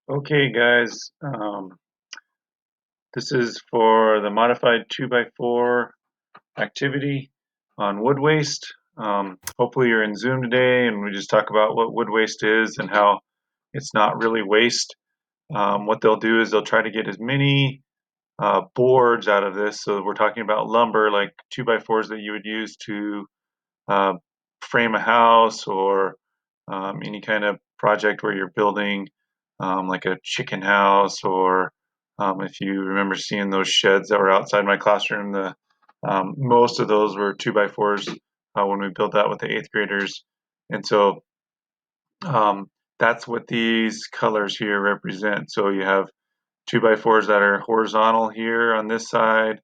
Okay, guys, this is for the modified 2x4 activity on wood waste. Hopefully you're in Zoom today and we just talk about what wood waste is and how it's not really waste. What they'll do is they'll try to get as many boards out of this. So we're talking about lumber, like 2x4s that you would use to uh, frame a house or any kind of project where you're building like a chicken house or if you remember seeing those sheds that were outside my classroom, most of those were 2x4s when we built that with the eighth graders. And so um, that's what these colors here represent. So you have 2x4s that are horizontal here on this side,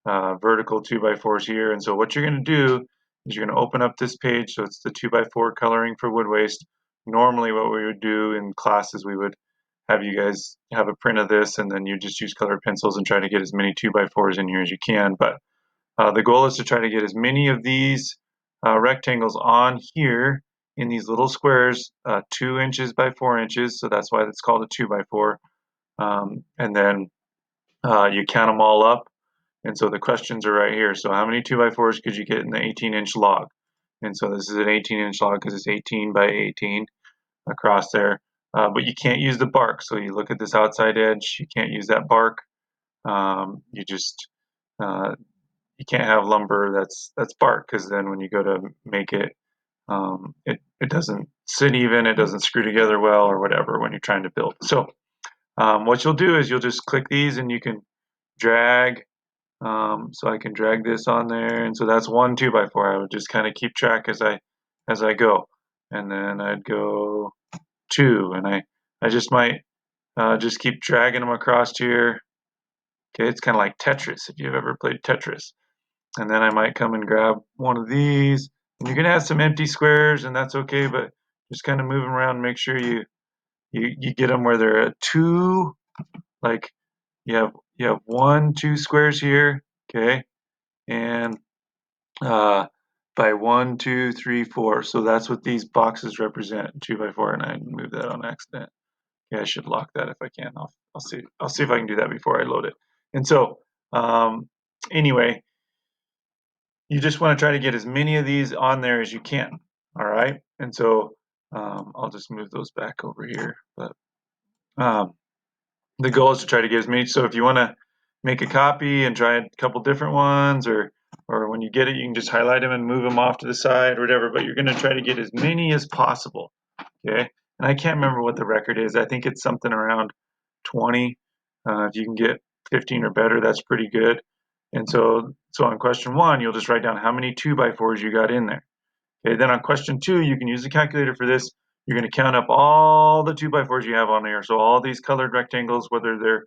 vertical 2x4s here. And so what you're going to do is you're going to open up this page. So it's the 2x4 coloring for wood waste. Normally what we would do in classes, we would have you guys have a print of this and then you just use colored pencils and try to get as many 2x4s in here as you can. But the goal is to try to get as many of these rectangles on here in these little squares, 2 inches by 4 inches. So that's why it's called a 2x4. And then you count them all up. And so the questions are right here. So how many 2x4s could you get in the 18-inch log? And so this is an 18-inch log because it's 18 by 18 across there. But you can't use the bark. So you look at this outside edge, you can't use that bark. You just uh, you can't have lumber that's bark because then when you go to make it, it doesn't sit even, it doesn't screw together well or whatever when you're trying to build. So what you'll do is you'll just click these and you can drag. So I can drag this on there, and so that's one 2x4. I would just kind of keep track as I go, and then I'd go two, and I just might just keep dragging them across here. Okay, it's kind of like Tetris if you've ever played Tetris. And then I might come and grab one of these. And you're gonna have some empty squares, and that's okay, but just kind of move them around and make sure you get them where they're at two. Like you have one, two squares here, okay, and by one, two, three, four. So that's what these boxes represent, 2x4, and I moved that on accident. Yeah, I should lock that if I can. I'll see if I can do that before I load it. And so anyway, you just want to try to get as many of these on there as you can. All right. And so I'll just move those back over here. But um, the goal is to try to get as many. So if you want to make a copy and try a couple different ones, or when you get it, you can just highlight them and move them off to the side or whatever. But you're going to try to get as many as possible. Okay. And I can't remember what the record is. I think it's something around 20. If you can get 15 or better, that's pretty good. And so on question one, you'll just write down how many 2x4s you got in there. Okay, then on question two, you can use the calculator for this. You're going to count up all the 2x4s you have on there. So all these colored rectangles, whether they're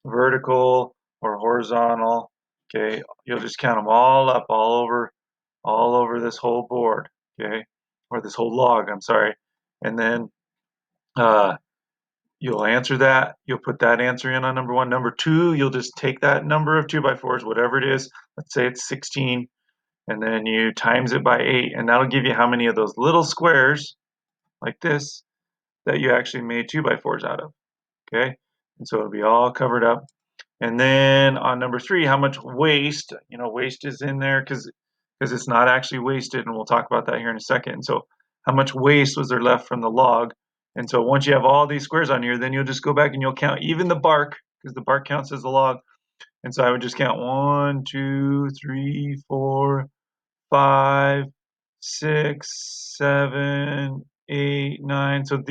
vertical or horizontal, okay, you'll just count them all up all over this whole board, okay, or this whole log, I'm sorry. And then uh, you'll answer that. You'll put that answer in on number one. Number two, you'll just take that number of 2x4s, whatever it is. Let's say it's 16, and then you times it by 8, and that'll give you how many of those little squares like this that you actually made 2x4s out of. Okay, and so it'll be all covered up. And then on number three, how much waste? Waste is in there because it's not actually wasted, and we'll talk about that here in a second. And so how much waste was there left from the log? And so once you have all these squares on here, then you'll just go back and you'll count even the bark because the bark counts as the log. And so I would just count 1, 2, 3, 4, 5, 6, 7, 8, 9. So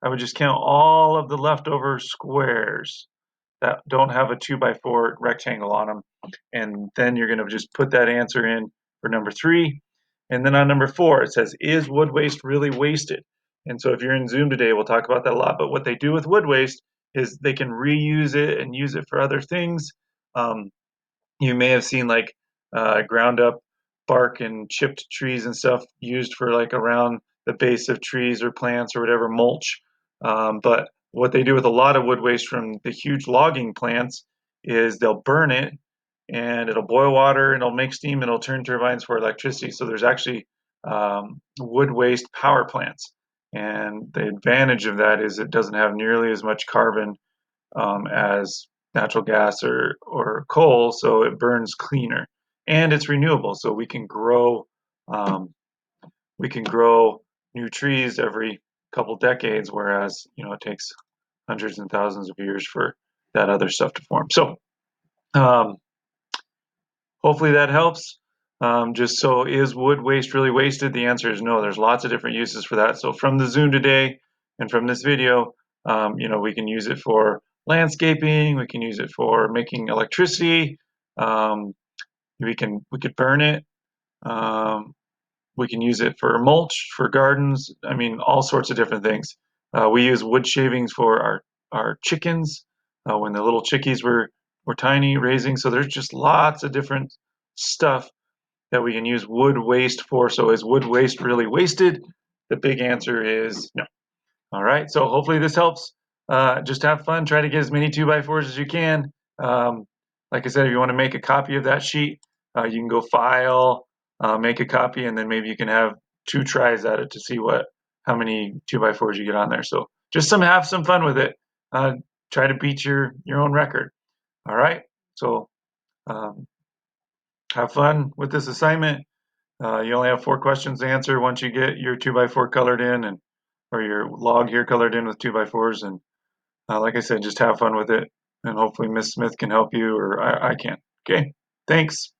I would just count all of the leftover squares that don't have a 2x4 rectangle on them. And then you're going to just put that answer in for number three. And then on number four, it says, is wood waste really wasted? And so if you're in Zoom today, we'll talk about that a lot. But what they do with wood waste is they can reuse it and use it for other things. Um, you may have seen like ground up bark and chipped trees and stuff used for like around the base of trees or plants or whatever mulch. But what they do with a lot of wood waste from the huge logging plants is they'll burn it and it'll boil water and it'll make steam and it'll turn turbines for electricity. So there's actually wood waste power plants. And the advantage of that is it doesn't have nearly as much carbon as natural gas or coal, so it burns cleaner. And it's renewable, so um, we can grow new trees every couple decades, whereas it takes hundreds and thousands of years for that other stuff to form. So um, hopefully that helps. Just so, is wood waste really wasted? The answer is no. There's lots of different uses for that. So from the Zoom today and from this video, we can use it for landscaping. We can use it for making electricity. Um, we could burn it. Um, we can use it for mulch, for gardens. I mean, all sorts of different things. We use wood shavings for our chickens when the little chickies were tiny, raising. So there's just lots of different stuff that we can use wood waste for. So is wood waste really wasted? The big answer is no. All right, so hopefully this helps. Just have fun. Try to get as many 2x4s as you can. Like I said, if you want to make a copy of that sheet, you can go file, make a copy, and then maybe you can have 2 tries at it to see how many 2x4s you get on there. So just have some fun with it. Uh, Try to beat your own record. All right, so um, have fun with this assignment. You only have 4 questions to answer once you get your 2x4 colored in or your log here colored in with 2x4s. And like I said, just have fun with it. And hopefully Miss Smith can help you or I can. Okay. Thanks.